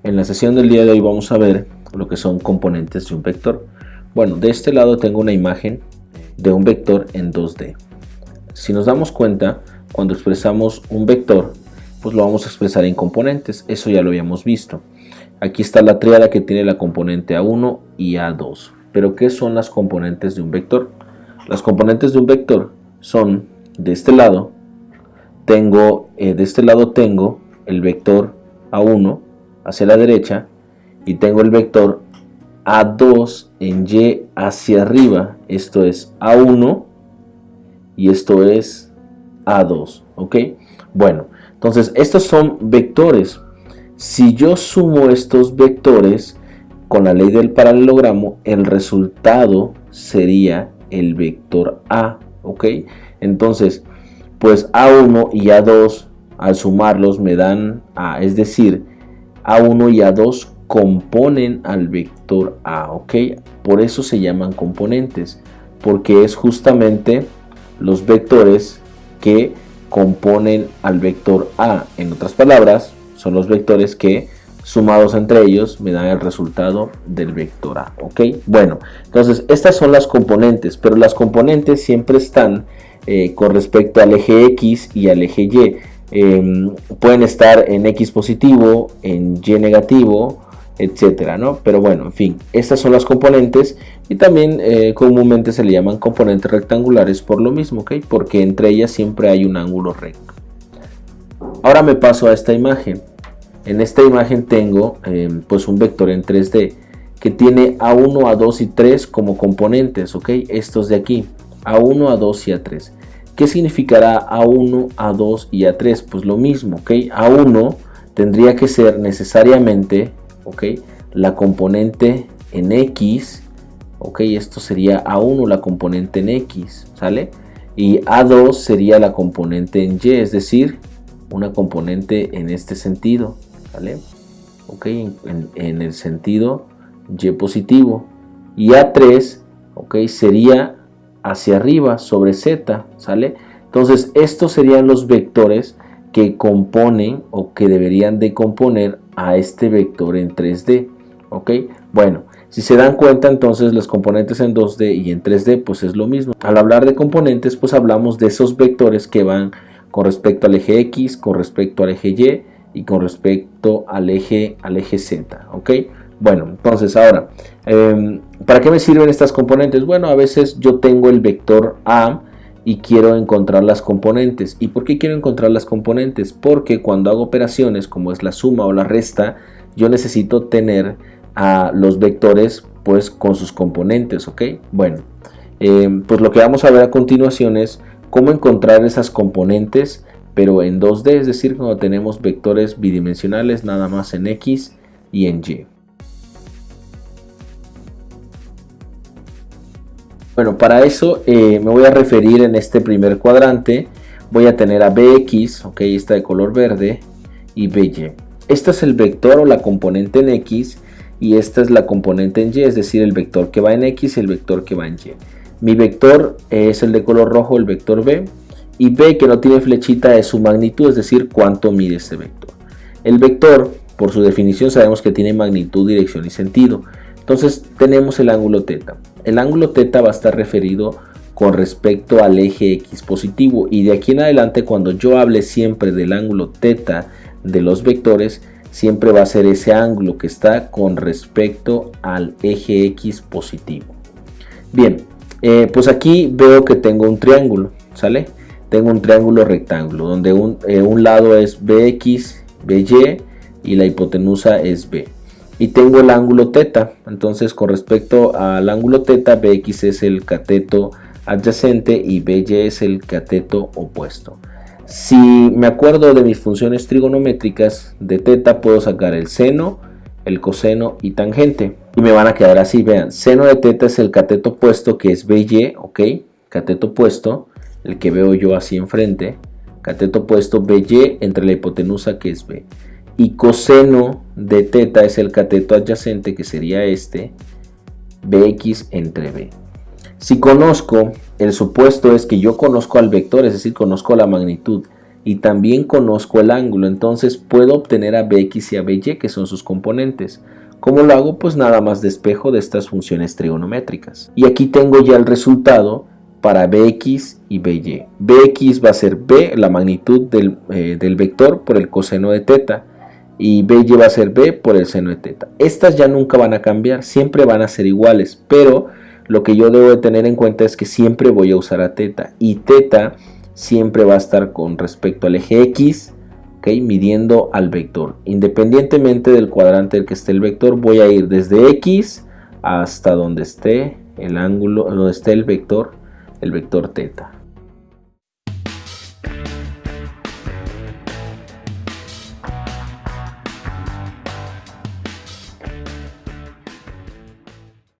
En la sesión del día de hoy vamos a ver lo que son componentes de un vector. Bueno, de este lado tengo una imagen de un vector en 2D. Si nos damos cuenta, cuando expresamos un vector, pues lo vamos a expresar en componentes. Eso ya lo habíamos visto. Aquí está la tríada que tiene la componente A1 y A2. Pero ¿qué son las componentes de un vector? Las componentes de un vector son, de este lado tengo el vector A1 hacia la derecha y tengo el vector A2 en Y hacia arriba. Esto es A1 y esto es A2, ¿ok? Bueno, entonces estos son vectores. Si yo sumo estos vectores con la ley del paralelogramo, el resultado sería el vector A, ¿ok? Entonces, pues A1 y A2 al sumarlos me dan A, es decir, A1 y A2 componen al vector A, ¿ok? Por eso se llaman componentes, porque es justamente los vectores que componen al vector A. En otras palabras, son los vectores que sumados entre ellos me dan el resultado del vector A, ¿ok? Bueno, entonces estas son las componentes, pero las componentes siempre están con respecto al eje X y al eje Y. Pueden estar en X positivo, en Y negativo, etcétera, ¿no? Pero bueno, en fin, estas son las componentes y también comúnmente se le llaman componentes rectangulares por lo mismo, ¿ok? Porque entre ellas siempre hay un ángulo recto. Ahora me paso a esta imagen. En esta imagen tengo pues un vector en 3D que tiene A1, A2 y 3 como componentes, ¿ok? Estos de aquí, A1, A2 y A3. ¿Qué significará A1, A2 y A3? Pues lo mismo, ¿ok? A1 tendría que ser necesariamente, ¿ok?, la componente en X, ¿ok? Esto sería A1, la componente en X, ¿sale? Y A2 sería la componente en Y, es decir, una componente en este sentido, ¿vale? Ok, en el sentido Y positivo. Y A3, ok, sería hacia arriba sobre Z, ¿sale? Entonces estos serían los vectores que componen o que deberían de componer a este vector en 3D, ok. Bueno, si se dan cuenta, entonces los componentes en 2D y en 3D pues es lo mismo. Al hablar de componentes pues hablamos de esos vectores que van con respecto al eje X, con respecto al eje Y y con respecto al eje Z, ¿ok? Bueno, entonces ahora, ¿para qué me sirven estas componentes? Bueno, a veces yo tengo el vector A y quiero encontrar las componentes. ¿Y por qué quiero encontrar las componentes? Porque cuando hago operaciones como es la suma o la resta, yo necesito tener a los vectores pues con sus componentes, ¿ok? Bueno, pues lo que vamos a ver a continuación es cómo encontrar esas componentes, pero en 2D, es decir, cuando tenemos vectores bidimensionales nada más en X y en Y. Bueno, para eso me voy a referir en este primer cuadrante. Voy a tener a Bx, ok, está de color verde, y By. Este es el vector o la componente en X y esta es la componente en Y, es decir, el vector que va en X y el vector que va en Y. Mi vector es el de color rojo, el vector B, y B, que no tiene flechita, es su magnitud, es decir, cuánto mide este vector. El vector, por su definición, sabemos que tiene magnitud, dirección y sentido. Entonces tenemos el ángulo θ. El ángulo θ va a estar referido con respecto al eje X positivo, y de aquí en adelante cuando yo hable siempre del ángulo θ de los vectores, siempre va a ser ese ángulo que está con respecto al eje X positivo. Bien, pues aquí veo que tengo un triángulo, ¿sale? Tengo un triángulo rectángulo donde un lado es Bx, By y la hipotenusa es B. Y tengo el ángulo θ, entonces con respecto al ángulo θ, Bx es el cateto adyacente y By es el cateto opuesto. Si me acuerdo de mis funciones trigonométricas de θ, puedo sacar el seno, el coseno y tangente. Y me van a quedar así, vean, seno de θ es el cateto opuesto que es By, ok, cateto opuesto, el que veo yo así enfrente, cateto opuesto By entre la hipotenusa que es B. Y coseno de θ es el cateto adyacente que sería este, Bx entre B. Si conozco, el supuesto es que yo conozco al vector, es decir, conozco la magnitud, y también conozco el ángulo, entonces puedo obtener a bx y a by, que son sus componentes. ¿Cómo lo hago? Pues nada más despejo de estas funciones trigonométricas. Y aquí tengo ya el resultado para bx y by. Bx va a ser b, la magnitud del vector por el coseno de teta, y by va a ser b por el seno de teta. Estas ya nunca van a cambiar, siempre van a ser iguales, pero lo que yo debo de tener en cuenta es que siempre voy a usar a teta, y teta siempre va a estar con respecto al eje x, ¿okay? Midiendo al vector. Independientemente del cuadrante del que esté el vector, voy a ir desde x hasta donde esté el ángulo, donde esté el vector teta.